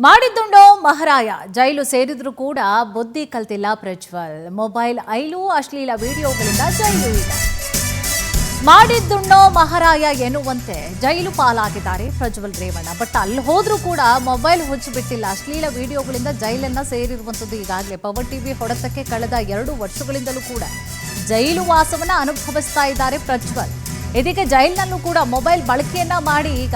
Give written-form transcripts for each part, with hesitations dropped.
ಮಾಡಿದ್ದುಂಡೋ ಮಹಾರಾಯ ಜೈಲು ಸೇರಿದ್ರು ಕೂಡ ಬುದ್ಧಿ ಕಲ್ತಿಲ್ಲ ಪ್ರಜ್ವಲ್. ಮೊಬೈಲ್ ಐಲು ಅಶ್ಲೀಲ ವಿಡಿಯೋಗಳಿಂದ ಜೈಲು ಇಲ್ಲ. ಮಾಡಿದ್ದುಂಡೋ ಮಹಾರಾಯ ಎನ್ನುವಂತೆ ಜೈಲು ಪಾಲಾಗಿದ್ದಾರೆ ಪ್ರಜ್ವಲ್ ರೇವಣ್ಣ. ಬಟ್ ಅಲ್ಲಿ ಹೋದ್ರೂ ಕೂಡ ಮೊಬೈಲ್ ಹುಚ್ಚು ಬಿಟ್ಟಿಲ್ಲ. ಅಶ್ಲೀಲ ವಿಡಿಯೋಗಳಿಂದ ಜೈಲನ್ನ ಸೇರಿರುವಂಥದ್ದು ಈಗಾಗಲೇ ಪವರ್ ಟಿವಿ ಹೊಡೆತಕ್ಕೆ ಕಳೆದ 2 ವರ್ಷಗಳಿಂದಲೂ ಕೂಡ ಜೈಲು ವಾಸವನ್ನ ಅನುಭವಿಸ್ತಾ ಇದ್ದಾರೆ ಪ್ರಜ್ವಲ್. ಇದಕ್ಕೆ ಜೈಲಿನಲ್ಲೂ ಕೂಡ ಮೊಬೈಲ್ ಬಳಕೆಯನ್ನ ಮಾಡಿ ಈಗ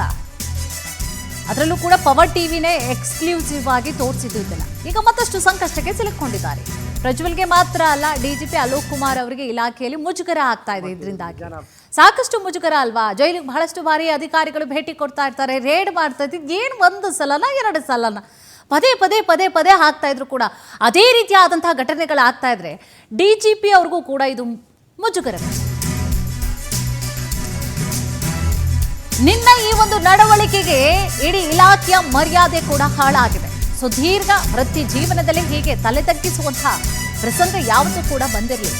ಅದರಲ್ಲೂ ಕೂಡ ಪವರ್ ಟಿವಿನೇ ಎಕ್ಸ್ಕ್ಲೂಸಿವ್ ಆಗಿ ತೋರಿಸಿದ್ದು ಇದನ್ನ. ಈಗ ಮತ್ತಷ್ಟು ಸಂಕಷ್ಟಕ್ಕೆ ಸಿಲುಕೊಂಡಿದ್ದಾರೆ. ಪ್ರಜ್ವಲ್ಗೆ ಮಾತ್ರ ಅಲ್ಲ, ಡಿಜಿಪಿ ಅಲೋಕ್ ಕುಮಾರ್ ಅವರಿಗೆ ಇಲಾಖೆಯಲ್ಲಿ ಮುಜುಗರ ಆಗ್ತಾ ಇದೆ. ಇದರಿಂದಾಗಿ ಸಾಕಷ್ಟು ಮುಜುಗರ ಅಲ್ವಾ. ಜೈಲಿಗೆ ಬಹಳಷ್ಟು ಬಾರಿ ಅಧಿಕಾರಿಗಳು ಭೇಟಿ ಕೊಡ್ತಾ ಇರ್ತಾರೆ, ರೇಡ್ ಮಾಡ್ತಾ ಇದ್ದು ಏನು 1 ಸಲನ 2 ಸಲನ ಪದೇ ಆಗ್ತಾ ಇದ್ರು ಕೂಡ ಅದೇ ರೀತಿಯಾದಂತಹ ಘಟನೆಗಳಾಗ್ತಾ ಇದ್ರೆ ಡಿಜಿಪಿ ಅವ್ರಿಗೂ ಕೂಡ ಇದು ಮುಜುಗರ. ನಿನ್ನ ಈ ಒಂದು ನಡವಳಿಕೆಗೆ ಇಡೀ ಇಲಾಖೆಯ ಮರ್ಯಾದೆ ಕೂಡ ಹಾಳಾಗಿದೆ. ಸುದೀರ್ಘ ವೃತ್ತಿ ಜೀವನದಲ್ಲಿ ಹೀಗೆ ತಲೆ ತಗ್ಗಿಸುವಂತಹ ಪ್ರಸಂಗ ಯಾವತ್ತೂ ಕೂಡ ಬಂದಿರಲಿಲ್ಲ.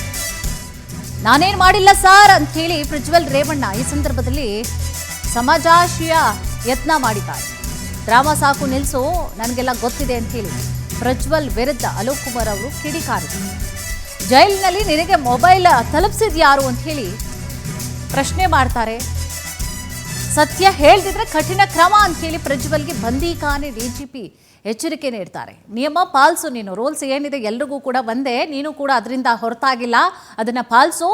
ನಾನೇನ್ ಮಾಡಿಲ್ಲ ಸರ್ ಅಂತ ಹೇಳಿ ಪ್ರಜ್ವಲ್ ರೇವಣ್ಣ ಈ ಸಂದರ್ಭದಲ್ಲಿ ಸಮಾಜಾಶಯ ಯತ್ನ ಮಾಡಿದ್ದಾರೆ. ಡ್ರಾಮಾ ಸಾಕು ನಿಲ್ಸು, ನನಗೆಲ್ಲ ಗೊತ್ತಿದೆ ಅಂತ ಹೇಳಿ ಪ್ರಜ್ವಲ್ ವಿರುದ್ಧ ಅಲೋಕ್ ಕುಮಾರ್ ಅವರು ಕಿಡಿಕಾರಿದರು. ಜೈಲಿನಲ್ಲಿ ನಿನಗೆ ಮೊಬೈಲ್ ತಲುಪಿಸಿದ್ಯಾರು ಅಂತ ಹೇಳಿ ಪ್ರಶ್ನೆ ಮಾಡ್ತಾರೆ. ಸತ್ಯ ಹೇಳ್ದಿದ್ರೆ ಕಠಿಣ ಕ್ರಮ ಅಂತ ಹೇಳಿ ಪ್ರಜ್ವಲ್ಗೆ ಬಂದೀಖಾನೆ ಡಿಜಿಪಿ ಎಚ್ಚರಿಕೆ ನೀಡ್ತಾರೆ. ನಿಯಮ ಪಾಲಿಸು, ನೀನು ರೂಲ್ಸ್ ಏನಿದೆ ಎಲ್ರಿಗೂ ಕೂಡ ಬಂದೆ, ನೀನು ಕೂಡ ಅದರಿಂದ ಹೊರತಾಗಿಲ್ಲ, ಅದನ್ನ ಪಾಲಿಸು.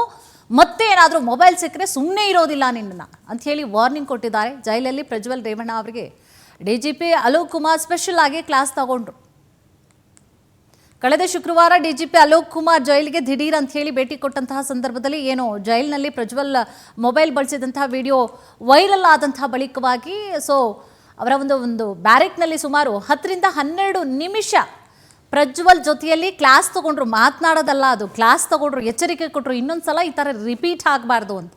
ಮತ್ತೆ ಏನಾದರೂ ಮೊಬೈಲ್ ಸಿಕ್ಕರೆ ಸುಮ್ಮನೆ ಇರೋದಿಲ್ಲ ನಿನ್ನ ಅಂತ ಹೇಳಿ ವಾರ್ನಿಂಗ್ ಕೊಟ್ಟಿದ್ದಾರೆ. ಜೈಲಲ್ಲಿ ಪ್ರಜ್ವಲ್ ರೇವಣ್ಣ ಅವರಿಗೆ ಡಿಜಿಪಿ ಅಲೋಕ್ ಕುಮಾರ್ ಸ್ಪೆಷಲ್ ಆಗಿ ಕ್ಲಾಸ್ ತಗೊಂಡ್ರು. ಕಳೆದ ಶುಕ್ರವಾರ ಡಿಜಿಪಿ ಅಲೋಕ್ ಕುಮಾರ್ ಜೈಲಿಗೆ ದಿಢೀರ್ ಅಂತ ಹೇಳಿ ಭೇಟಿ ಕೊಟ್ಟಂತಹ ಸಂದರ್ಭದಲ್ಲಿ ಏನೋ ಜೈಲಿನಲ್ಲಿ ಪ್ರಜ್ವಲ್ ಮೊಬೈಲ್ ಬಳಸಿದಂತಹ ವಿಡಿಯೋ ವೈರಲ್ ಆದಂತಹ ಬಳಿಕವಾಗಿ ಅವರ ಒಂದು ಬ್ಯಾರೆಕ್ನಲ್ಲಿ ಸುಮಾರು 10 ರಿಂದ 12 ನಿಮಿಷ ಪ್ರಜ್ವಲ್ ಜೊತೆಯಲ್ಲಿ ಕ್ಲಾಸ್ ತಗೊಂಡ್ರು. ಮಾತನಾಡೋದಲ್ಲ, ಅದು ಕ್ಲಾಸ್ ತಗೊಂಡ್ರು, ಎಚ್ಚರಿಕೆ ಕೊಟ್ಟರು, ಇನ್ನೊಂದ್ಸಲ ಈ ಥರ ರಿಪೀಟ್ ಆಗಬಾರ್ದು ಅಂತ.